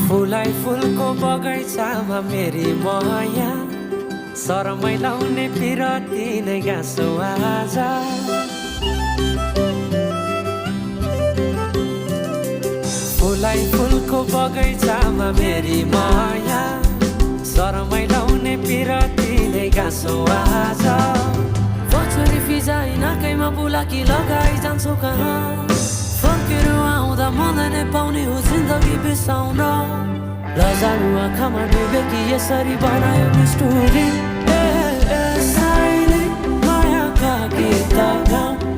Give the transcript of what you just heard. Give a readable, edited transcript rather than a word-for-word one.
फुलाई फुलको बगैँचामा मेरी माया शरमै लाउने पिरती नै गाँसो आज फुलाई फुलको बगैँचामा मेरी माया शरमै लाउने पिरती नै गाँसो आज बछरी फिजाइ नाकैमा बुलाकी लगाइ जान्छौ कहाँ फर्केर आउँदा मलाई नै पाउने हो जिन्दगी बिसाउन लजालु आँखामा डुबेकी यसरी बनायो निष्ठुरी साइले मायाका गीत गाउँ